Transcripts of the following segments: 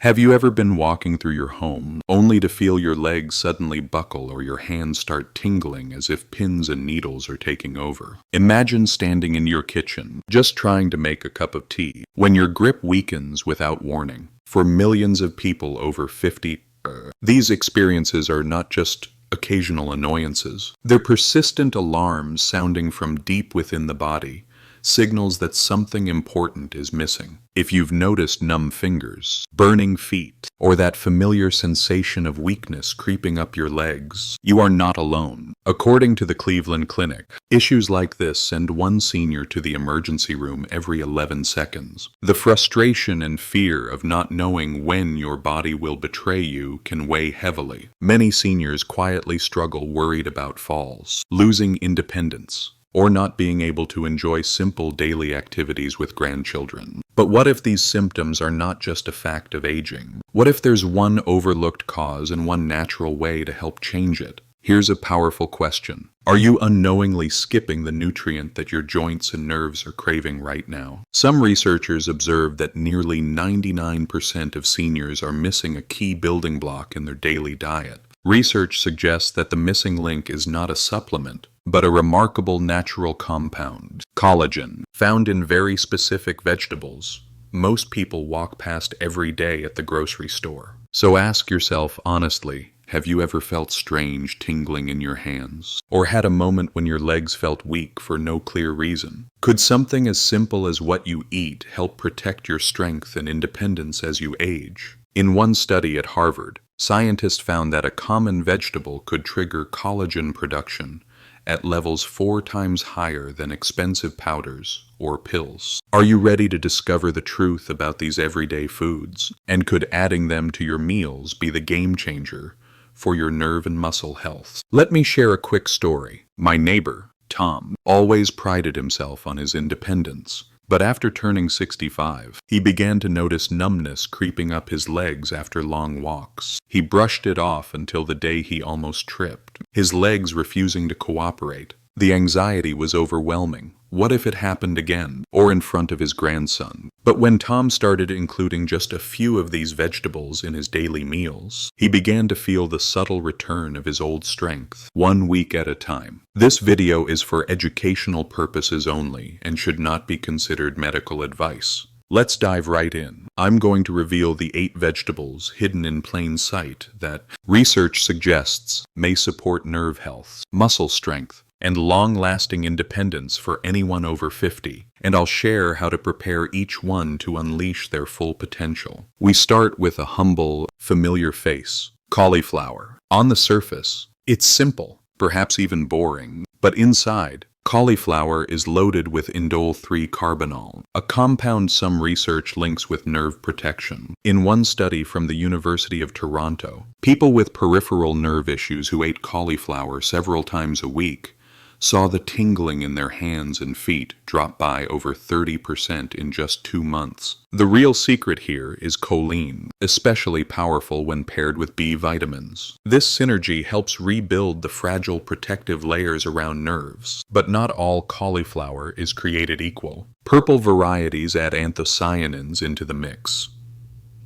Have you ever been walking through your home only to feel your legs suddenly buckle or your hands start tingling as if pins and needles are taking over? Imagine standing in your kitchen, just trying to make a cup of tea, when your grip weakens without warning. For millions of people over 50, these experiences are not just occasional annoyances. They're persistent alarms sounding from deep within the body, signals that something important is missing. If you've noticed numb fingers, burning feet, or that familiar sensation of weakness creeping up your legs, you are not alone. According to the Cleveland Clinic, issues like this send one senior to the emergency room every 11 seconds. The frustration and fear of not knowing when your body will betray you can weigh heavily. Many seniors quietly struggle, worried about falls, losing independence, or not being able to enjoy simple daily activities with grandchildren. But what if these symptoms are not just a fact of aging? What if there's one overlooked cause and one natural way to help change it? Here's a powerful question. Are you unknowingly skipping the nutrient that your joints and nerves are craving right now? Some researchers observed that nearly 99% of seniors are missing a key building block in their daily diet. Research suggests that the missing link is not a supplement, but a remarkable natural compound, collagen, found in very specific vegetables. Most people walk past every day at the grocery store. So ask yourself honestly, have you ever felt strange tingling in your hands? Or had a moment when your legs felt weak for no clear reason? Could something as simple as what you eat help protect your strength and independence as you age? In one study at Harvard, scientists found that a common vegetable could trigger collagen production at levels 4 times higher than expensive powders or pills. Are you ready to discover the truth about these everyday foods? And could adding them to your meals be the game changer for your nerve and muscle health? Let me share a quick story. My neighbor, Tom, always prided himself on his independence. But after turning 65, he began to notice numbness creeping up his legs after long walks. He brushed it off until the day he almost tripped, his legs refusing to cooperate. The anxiety was overwhelming. What if it happened again, or in front of his grandson? But when Tom started including just a few of these vegetables in his daily meals, he began to feel the subtle return of his old strength, 1 week at a time. This video is for educational purposes only and should not be considered medical advice. Let's dive right in. I'm going to reveal the 8 vegetables hidden in plain sight that research suggests may support nerve health, muscle strength, and long-lasting independence for anyone over 50, and I'll share how to prepare each one to unleash their full potential. We start with a humble, familiar face, cauliflower. On the surface, it's simple, perhaps even boring, but inside, cauliflower is loaded with indole-3 carbinol, a compound some research links with nerve protection. In one study from the University of Toronto, people with peripheral nerve issues who ate cauliflower several times a week saw the tingling in their hands and feet drop by over 30% in just 2 months. The real secret here is choline, especially powerful when paired with B vitamins. This synergy helps rebuild the fragile protective layers around nerves. But not all cauliflower is created equal. Purple varieties add anthocyanins into the mix.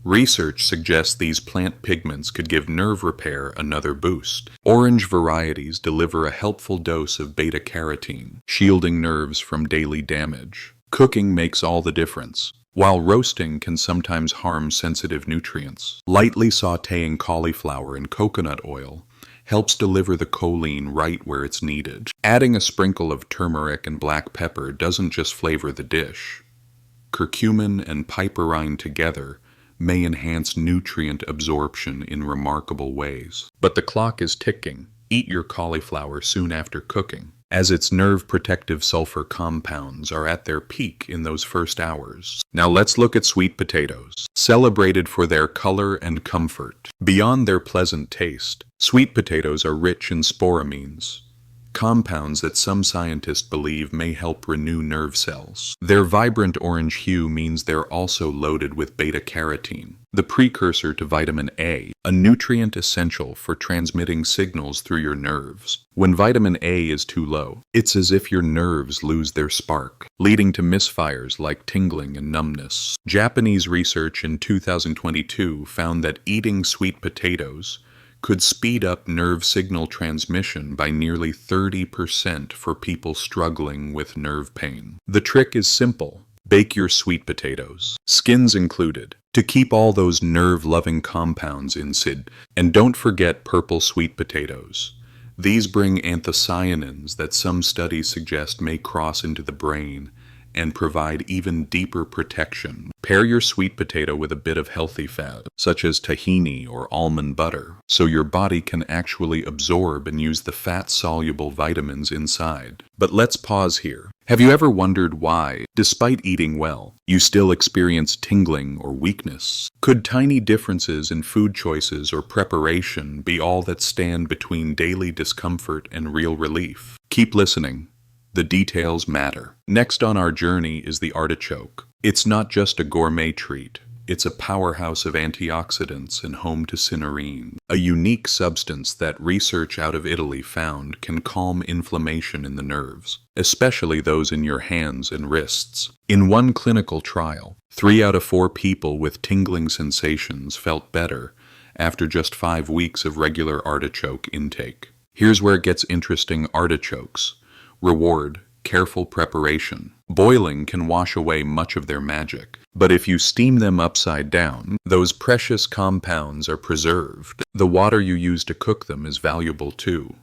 Research suggests these plant pigments could give nerve repair another boost. Orange varieties deliver a helpful dose of beta-carotene, shielding nerves from daily damage. Cooking makes all the difference, while roasting can sometimes harm sensitive nutrients. Lightly sautéing cauliflower in coconut oil helps deliver the choline right where it's needed. Adding a sprinkle of turmeric and black pepper doesn't just flavor the dish. Curcumin and piperine together may enhance nutrient absorption in remarkable ways. But the clock is ticking. Eat your cauliflower soon after cooking, as its nerve protective sulfur compounds are at their peak in those first hours. Now let's look at sweet potatoes, celebrated for their color and comfort. Beyond their pleasant taste, sweet potatoes are rich in sporamines, compounds that some scientists believe may help renew nerve cells. Their vibrant orange hue means they're also loaded with beta-carotene, the precursor to vitamin A nutrient essential for transmitting signals through your nerves. When vitamin A is too low, it's as if your nerves lose their spark, leading to misfires like tingling and numbness. Japanese research in 2022 found that eating sweet potatoes could speed up nerve signal transmission by nearly 30% for people struggling with nerve pain. The trick is simple. Bake your sweet potatoes, skins included, to keep all those nerve-loving compounds inside. And don't forget purple sweet potatoes. These bring anthocyanins that some studies suggest may cross into the brain and provide even deeper protection. Pair your sweet potato with a bit of healthy fat, such as tahini or almond butter, so your body can actually absorb and use the fat-soluble vitamins inside. But let's pause here. Have you ever wondered why, despite eating well, you still experience tingling or weakness? Could tiny differences in food choices or preparation be all that stand between daily discomfort and real relief? Keep listening. The details matter. Next on our journey is the artichoke. It's not just a gourmet treat. It's a powerhouse of antioxidants and home to cynorrhine, a unique substance that research out of Italy found can calm inflammation in the nerves, especially those in your hands and wrists. In one clinical trial, 3 out of 4 people with tingling sensations felt better after just 5 weeks of regular artichoke intake. Here's where it gets interesting. Artichokes. Reward, careful preparation. Boiling can wash away much of their magic, but if you steam them upside down, those precious compounds are preserved. The water you use to cook them is valuable too.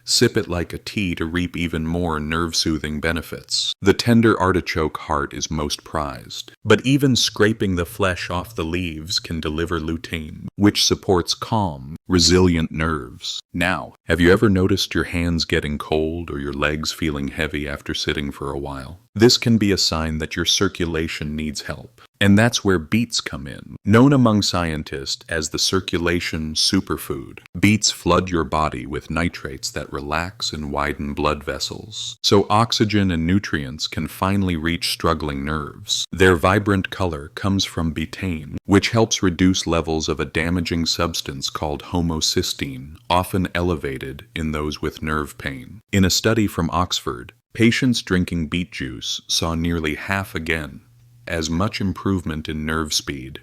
Sip it like a tea to reap even more nerve-soothing benefits. The tender artichoke heart is most prized, but even scraping the flesh off the leaves can deliver lutein, which supports calm, resilient nerves. Now, have you ever noticed your hands getting cold or your legs feeling heavy after sitting for a while? This can be a sign that your circulation needs help. And that's where beets come in. Known among scientists as the circulation superfood, beets flood your body with nitrates that relax and widen blood vessels, so oxygen and nutrients can finally reach struggling nerves. Their vibrant color comes from betaine, which helps reduce levels of a damaging substance called homocysteine, often elevated in those with nerve pain. In a study from Oxford, patients drinking beet juice saw nearly half again as much improvement in nerve speed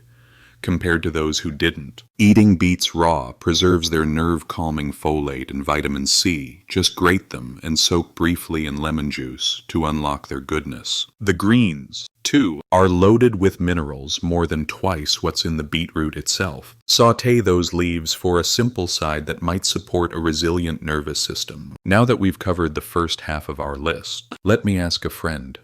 compared to those who didn't. Eating beets raw preserves their nerve-calming folate and vitamin C. Just grate them and soak briefly in lemon juice to unlock their goodness. The greens, too, are loaded with minerals more than twice what's in the beetroot itself. Sauté those leaves for a simple side that might support a resilient nervous system. Now that we've covered the first half of our list, let me ask a friend.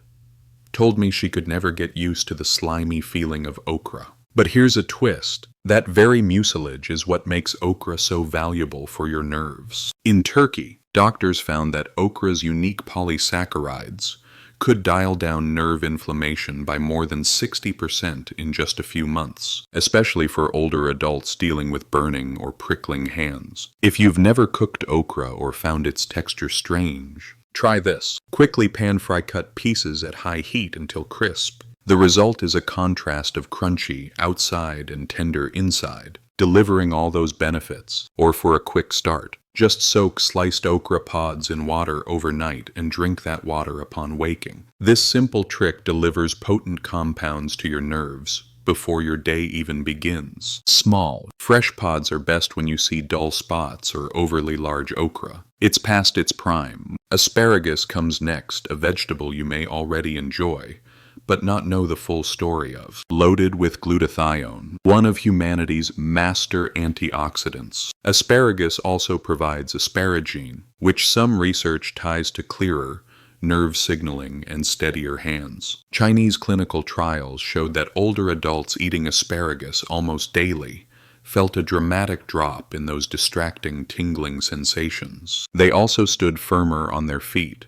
Told me she could never get used to the slimy feeling of okra. But here's a twist. That very mucilage is what makes okra so valuable for your nerves. In Turkey, doctors found that okra's unique polysaccharides could dial down nerve inflammation by more than 60% in just a few months, especially for older adults dealing with burning or prickling hands. If you've never cooked okra or found its texture strange, try this. Quickly pan-fry cut pieces at high heat until crisp. The result is a contrast of crunchy outside and tender inside, delivering all those benefits. Or for a quick start, just soak sliced okra pods in water overnight and drink that water upon waking. This simple trick delivers potent compounds to your nerves before your day even begins. Small, fresh pods are best when you see dull spots or overly large okra. It's past its prime. Asparagus comes next, a vegetable you may already enjoy, but not know the full story of. Loaded with glutathione, one of humanity's master antioxidants. Asparagus also provides asparagine, which some research ties to clearer nerve signaling and steadier hands. Chinese clinical trials showed that older adults eating asparagus almost daily felt a dramatic drop in those distracting tingling sensations. They also stood firmer on their feet.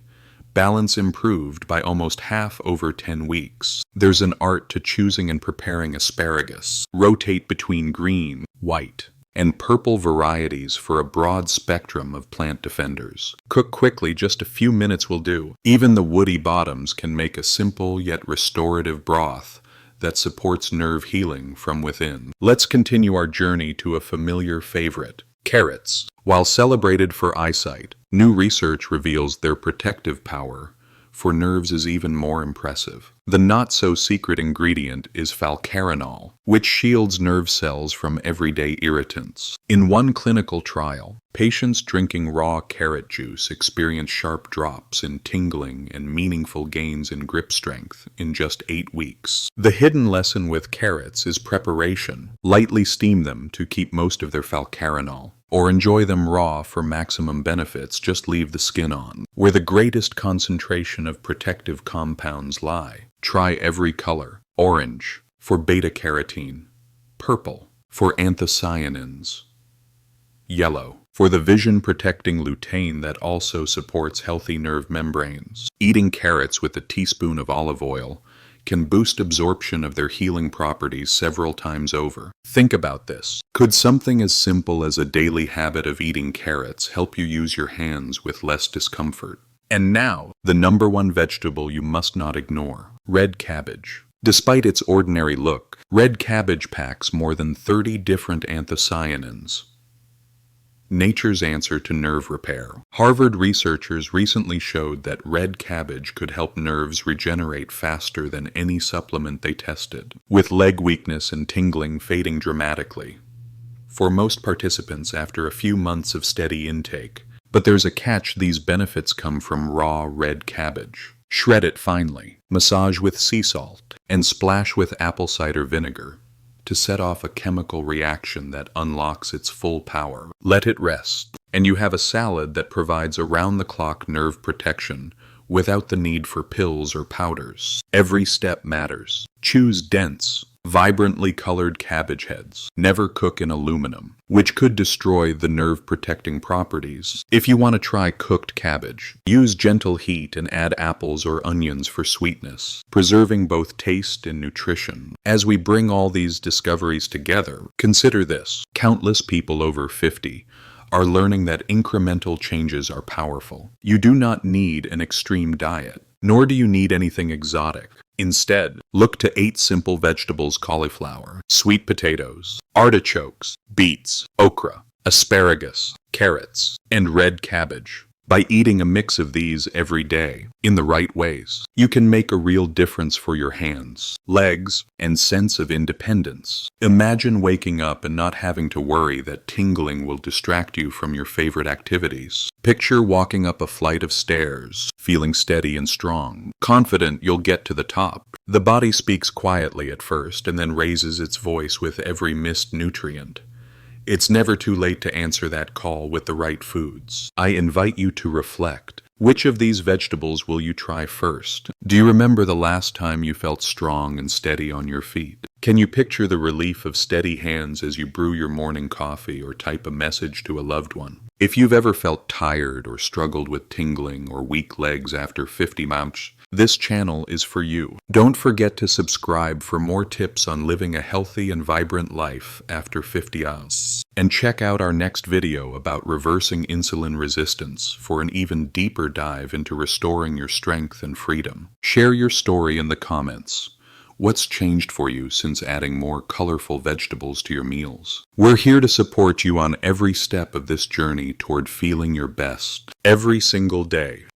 Balance improved by almost half over 10 weeks. There's an art to choosing and preparing asparagus. Rotate between green, white, and purple varieties for a broad spectrum of plant defenders. Cook quickly, just a few minutes will do. Even the woody bottoms can make a simple yet restorative broth that supports nerve healing from within. Let's continue our journey to a familiar favorite, carrots. While celebrated for eyesight, new research reveals their protective power for nerves is even more impressive. The not-so-secret ingredient is falcarinol, which shields nerve cells from everyday irritants. In one clinical trial, patients drinking raw carrot juice experienced sharp drops in tingling and meaningful gains in grip strength in just 8 weeks. The hidden lesson with carrots is preparation. Lightly steam them to keep most of their falcarinol, or enjoy them raw for maximum benefits. Just leave the skin on, where the greatest concentration of protective compounds lie. Try every color: orange for beta-carotene, purple for anthocyanins, yellow for the vision-protecting lutein that also supports healthy nerve membranes. Eating carrots with a teaspoon of olive oil can boost absorption of their healing properties several times over. Think about this. Could something as simple as a daily habit of eating carrots help you use your hands with less discomfort? And now, the #1 vegetable you must not ignore: red cabbage. Despite its ordinary look, red cabbage packs more than 30 different anthocyanins, nature's answer to nerve repair. Harvard researchers recently showed that red cabbage could help nerves regenerate faster than any supplement they tested, with leg weakness and tingling fading dramatically for most participants after a few months of steady intake. But there's a catch: these benefits come from raw red cabbage. Shred it finely, massage with sea salt, and splash with apple cider vinegar to set off a chemical reaction that unlocks its full power. Let it rest, and you have a salad that provides around-the-clock nerve protection without the need for pills or powders. Every step matters. Choose dense, vibrantly colored cabbage heads. Never cook in aluminum, which could destroy the nerve-protecting properties. If you want to try cooked cabbage, use gentle heat and add apples or onions for sweetness, preserving both taste and nutrition. As we bring all these discoveries together, consider this: countless people over 50 are learning that incremental changes are powerful. You do not need an extreme diet, nor do you need anything exotic. Instead, look to 8 simple vegetables: cauliflower, sweet potatoes, artichokes, beets, okra, asparagus, carrots, and red cabbage. By eating a mix of these every day, in the right ways, you can make a real difference for your hands, legs, and sense of independence. Imagine waking up and not having to worry that tingling will distract you from your favorite activities. Picture walking up a flight of stairs, feeling steady and strong, confident you'll get to the top. The body speaks quietly at first and then raises its voice with every missed nutrient. It's never too late to answer that call with the right foods. I invite you to reflect. Which of these vegetables will you try first? Do you remember the last time you felt strong and steady on your feet? Can you picture the relief of steady hands as you brew your morning coffee or type a message to a loved one? If you've ever felt tired or struggled with tingling or weak legs after 50 miles, this channel is for you. Don't forget to subscribe for more tips on living a healthy and vibrant life after 50 hours. And check out our next video about reversing insulin resistance for an even deeper dive into restoring your strength and freedom. Share your story in the comments. What's changed for you since adding more colorful vegetables to your meals? We're here to support you on every step of this journey toward feeling your best every single day.